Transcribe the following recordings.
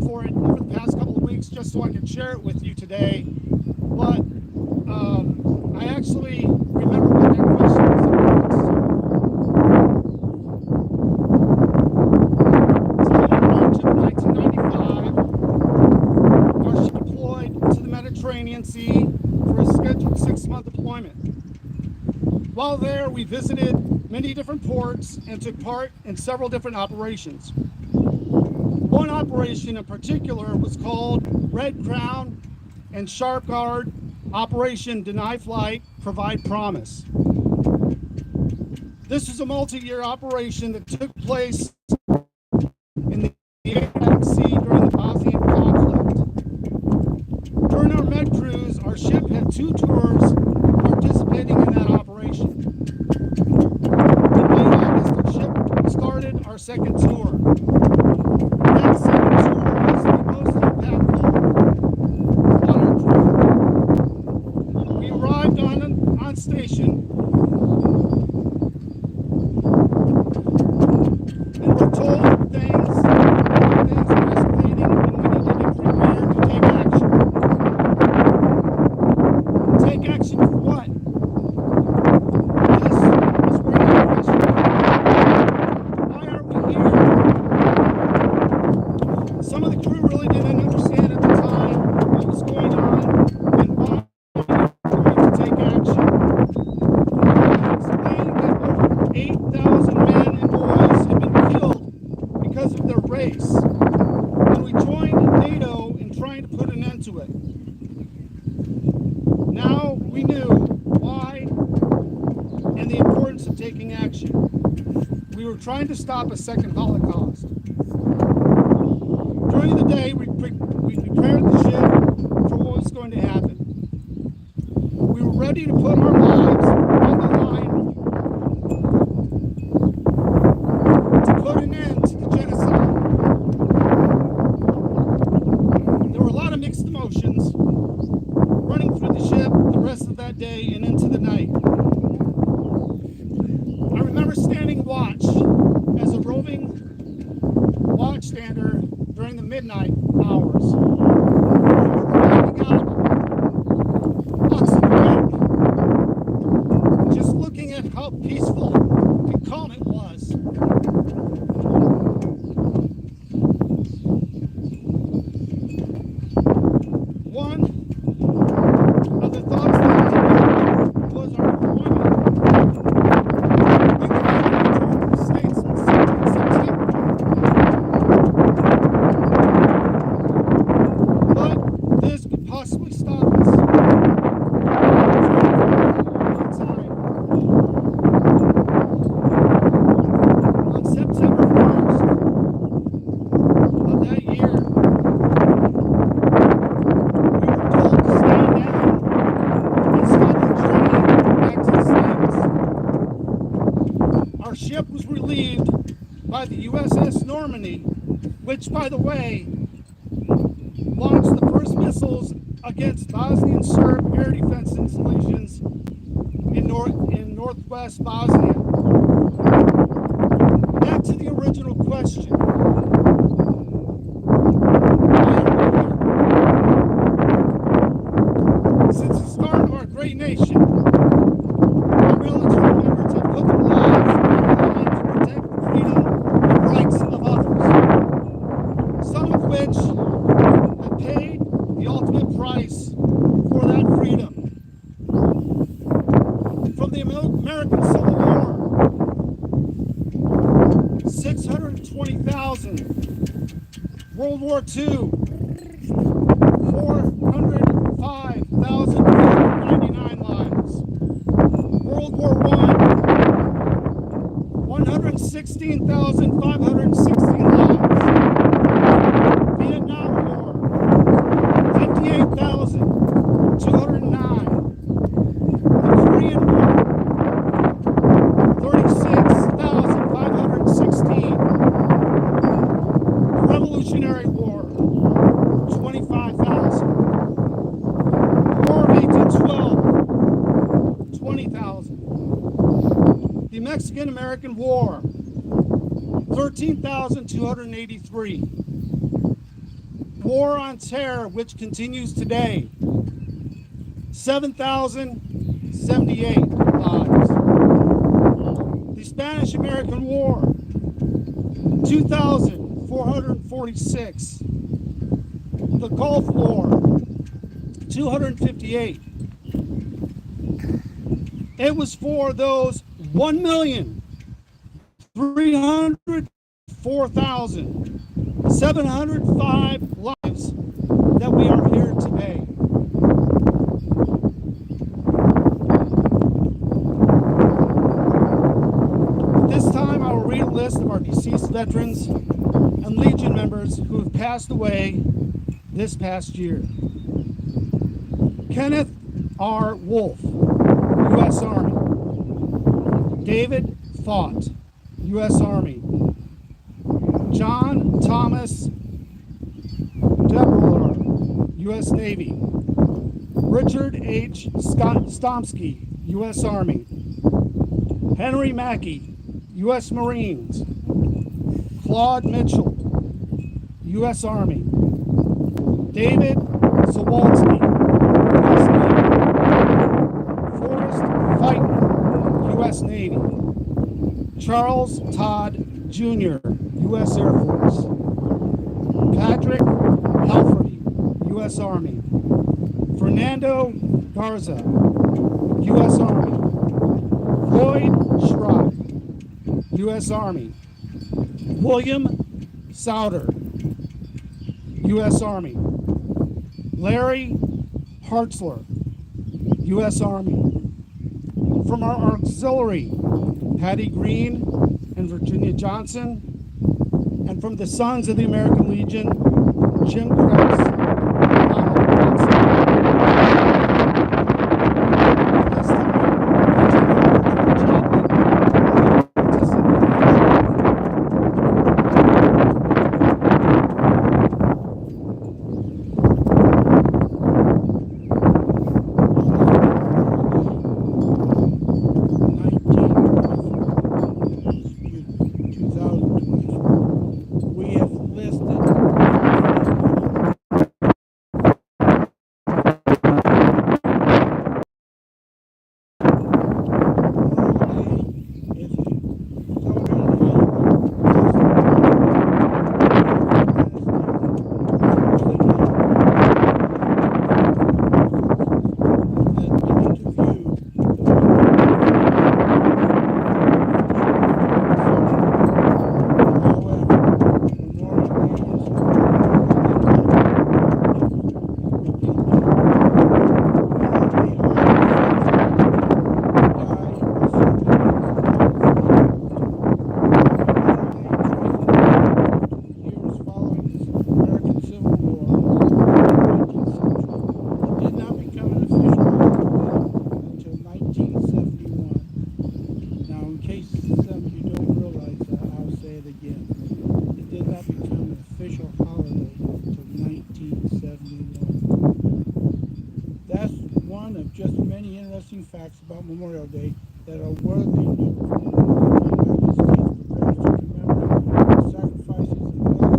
for it over the past couple of weeks just so I could share it with you today. But I actually remember what that question was about. So in March of 1995, our ship deployed to the Mediterranean Sea for a scheduled 6-month deployment. While there, we visited many different ports and took part in several different operations. One operation in particular was called Red Crown and Sharp Guard Operation Deny Flight, Provide Promise. This was a multi-year operation that took place in the Adriatic Sea during the Bosnian conflict. During our med cruise, our ship had 2 tours participating in that operation. In late August, our ship started our second tour. That second tour was the most impactful on our crew. We arrived on station and were told things were escalating and we needed to be prepared to take action. Take action for what? This is where the question comes. Why are we here? Some of the crew really didn't understand at the time what was going on and why we were going to take action. We explained that over 8,000 men and boys had been killed because of their race, and we joined NATO in trying to put an end to it. Now we knew why and the importance of taking action. We were trying to stop a second Holocaust. During the day, we prepared the ship for what was going to happen. We were ready to put our lives on the line to put an end to the genocide. There were a lot of mixed emotions running through the ship the rest of that day and into the night. I remember standing watch as a roving watchstander during the midnight hours. I remember looking out across the lake, just looking at how peaceful and calm it was. One of the thoughts that came up was our deployment. We were going to return to the States in September. But this could possibly stop us from time. On September 1st of that year, we were told to stand down and stop the journey back to the States. Our ship was relieved by the USS Normandy, which, by the way, launched the first missiles against Bosnian Serb air defense installations in northwest Bosnia. Back to the original question. Why are we here? Since the start of our great nation, our military members have put their lives on the line to protect the freedom and rights of others, some of which have paid the ultimate price for that freedom. From the American Civil War, 620,000. World War II, 405,399 lives. World War I, 116,516 lives. Vietnam War, 58,209. The Korean War, 36,516. The Revolutionary War, 25,000. War of 1812, 20,000. The Mexican-American War, 13,283. war on terror, which continues today, 7,078 lives. The Spanish-American War, 2,446. The Gulf War, 258. It was for those 1,304,705 lives that we are here today. At this time, I will read a list of our deceased veterans and Legion members who have passed away this past year. Kenneth R. Wolf, U.S. Army. David Faught, U.S. Army. John Thomas Deborah, U.S. Navy. Richard H. Stomsky, U.S. Army. Henry Mackey, U.S. Marines. Claude Mitchell, U.S. Army. David Zawalski, U.S. Navy. Forrest Fighton, U.S. Navy. Charles Todd Jr., U.S. Air Force. Patrick Halferty, U.S. Army. Fernando Garza, U.S. Army. Floyd Schrock, U.S. Army. William Souter, U.S. Army. Larry Hartzler, U.S. Army. From our auxiliary, Patty Green and Virginia Johnson. And from the Sons of the American Legion, Jim Krause, facts about Memorial Day that are worthy of the United States prepares to commemorate the sacrifices of military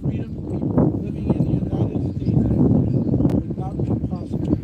freedom of people living in the United States would not be possible.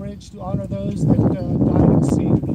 bridge to honor those that died at sea.